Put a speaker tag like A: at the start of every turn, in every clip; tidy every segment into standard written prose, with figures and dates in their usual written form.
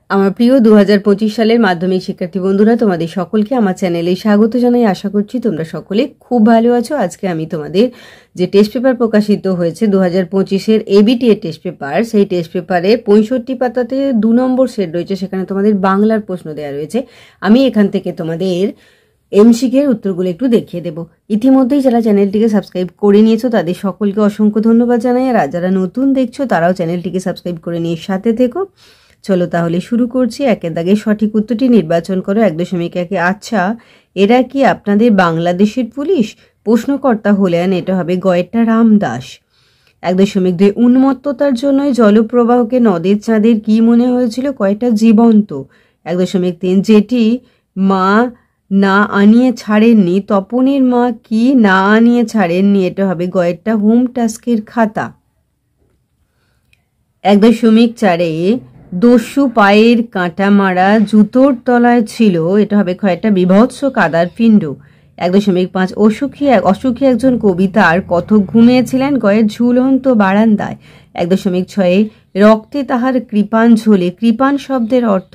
A: আমার প্রিয় 2025 সালের মাধ্যমিক শিক্ষার্থী বন্ধুরা, তোমাদের সকলকে আমার চ্যানেলে স্বাগত জানাই। আশা করছি তোমরা সকলে খুব ভালো আছো। আজকে আমি তোমাদের যে টেস্ট পেপার প্রকাশিত হয়েছে 2025-এর এবিটিএ টেস্ট পেপার, সেই টেস্ট পেপারে 65 পাতাতে 2 নম্বর সেট রয়েছে, সেখানে তোমাদের বাংলার প্রশ্ন দেওয়া রয়েছে। আমি এখান থেকে তোমাদের এমসিকিউ এর উত্তরগুলো একটু দেখিয়ে দেবো। ইতিমধ্যেই যারা চ্যানেলটিকে সাবস্ক্রাইব করে নিয়েছো তাদের সকলকে অসংখ্য ধন্যবাদ জানাই, আর যারা নতুন দেখছো তারাও চ্যানেলটিকে সাবস্ক্রাইব করে নিয়ে সাথে থেকো। চলো তাহলে শুরু করছি। একের দাগে সঠিক উত্তরটি নির্বাচন করো। 1.1 আচ্ছা, এরা কি আপনাদের বাংলাদেশের পুলিশ? প্রশ্নকর্তা হলেন, এটা হবে গয়েট্টা রামদাস। 1.2 উন্মত্ততার জন্যই জলপ্রবাহকে নদের চাঁদের কি মনে হয়েছিল? কয়টা জীবন্ত। 1.3 যেটি মা না আনিয়ে ছাড়েননি, তপনের মা কি না আনিয়ে ছাড়েননি? এটা হবে গয়েট্টা হোম টাস্কের খাতা। 1.4 দস্যু পায়ের কাঁটা মারা জুতোর তলায় ছিল, এটা হবে কয়েকটা বিভৎস কাদার পিণ্ড। 1.5 অসুখী একজন কবিতার কতক ঘুমিয়েছিলেন? গয়ের ঝুলন্ত বারান্দায়। 1.6 রক্তে তাহার কৃপাণ ঝোলে, কৃপাণ শব্দের অর্থ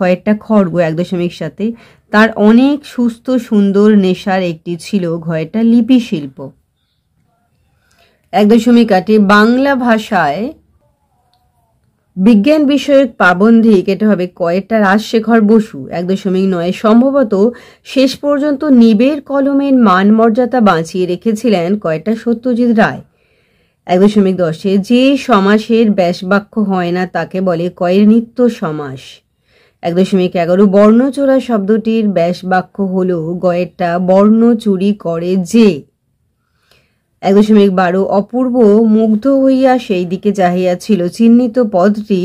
A: কয়েকটা খড়গ। 1.7 তার অনেক সুস্থ সুন্দর নেশার একটি ছিল, ঘয়েরটা লিপি শিল্প। 1.8 বাংলা ভাষায় বিজ্ঞান বিষয়ক প্রাবন্ধিক, এটা হবে কয়েকটা রাজশেখর বসু। 1.9 সম্ভবত শেষ পর্যন্ত নিবের কলমের মান মর্যাদা বাঁচিয়ে রেখেছিলেন কয়েকটা সত্যজিৎ রায়। 1.10 যে সমাসের ব্যাসবাক্য হয় না তাকে বলে কয়ের নিত্য সমাস। 1.11 বর্ণচোরা শব্দটির ব্যাসবাক্য হলো গয়েরটা বর্ণ চুরি করে যে। 1.12 অপূর্ব মুগ্ধ হইয়া সেই দিকে চাহিয়াছিল, চিহ্নিত পদটি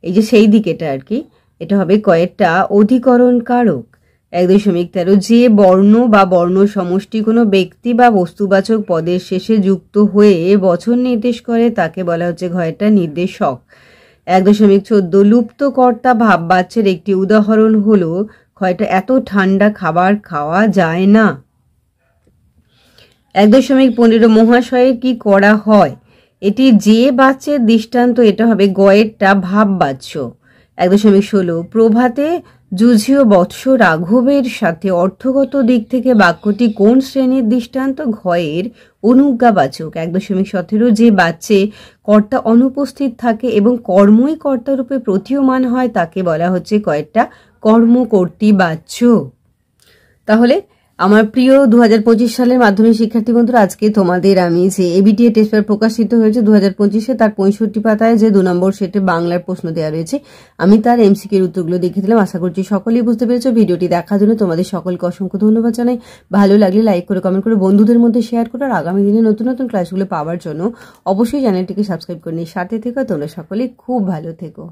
A: এই যে সেই দিকেটা আর কি, এটা হবে কয়েকটা অধিকরণ কারক। 1.13 যে বর্ণ বা বর্ণ সমষ্টি কোনো ব্যক্তি বা বস্তুবাচক পদের শেষে যুক্ত হয়ে বচন নির্দেশ করে তাকে বলা হচ্ছে কয়েকটা নির্দেশক। 1.14 লুপ্তকর্তা ভাববাচ্যের একটি উদাহরণ হলো কয়েকটা এত ঠান্ডা খাবার খাওয়া যায় না। 1.15 মহাশয়ের কি করা হয়? এটি যে বাচ্যের দৃষ্টান্ত, এটা হবে গয়েরটা ভাববাচ্য। 1.16 প্রভাতে যুঝিও বৎস রাঘবের সাথে, অর্থগত দিক থেকে বাক্যটি কোন শ্রেণীর দৃষ্টান্ত? ঘয়ের অনুজ্ঞাবাচক। 1.17 যে বাচ্চে কর্তা অনুপস্থিত থাকে এবং কর্মই কর্তারূপে প্রতীয়মান হয় তাকে বলা হচ্ছে কয়েকটা কর্মকর্তী বাচ্য। তাহলে আমার প্রিয় 2025 সালের মাধ্যমিক শিক্ষার্থী বন্ধুরা, আজকে তোমাদের আমি যে এবিটিএ টেস্ট পেপার প্রকাশিত হয়েছে 2025-এ, তার 65 পাতায় যে 2 নম্বর সেটে বাংলার প্রশ্ন দেওয়া রয়েছে, আমি তার এমসিকিউর উত্তরগুলো দেখিয়ে দিলাম। আশা করছি সকলেই বুঝতে পেরেছো। ভিডিওটি দেখার জন্য তোমাদের সকলকে অসংখ্য ধন্যবাদ জানাই। ভালো লাগলে লাইক করে কমেন্ট করে বন্ধুদের মধ্যে শেয়ার করো, আর আগামী দিনে নতুন নতুন ক্লাসগুলো পাওয়ার জন্য অবশ্যই চ্যানেলটিকে সাবস্ক্রাইব করে নিয়ে সাথে থেকো। তোমরা সকলেই খুব ভালো থেকো।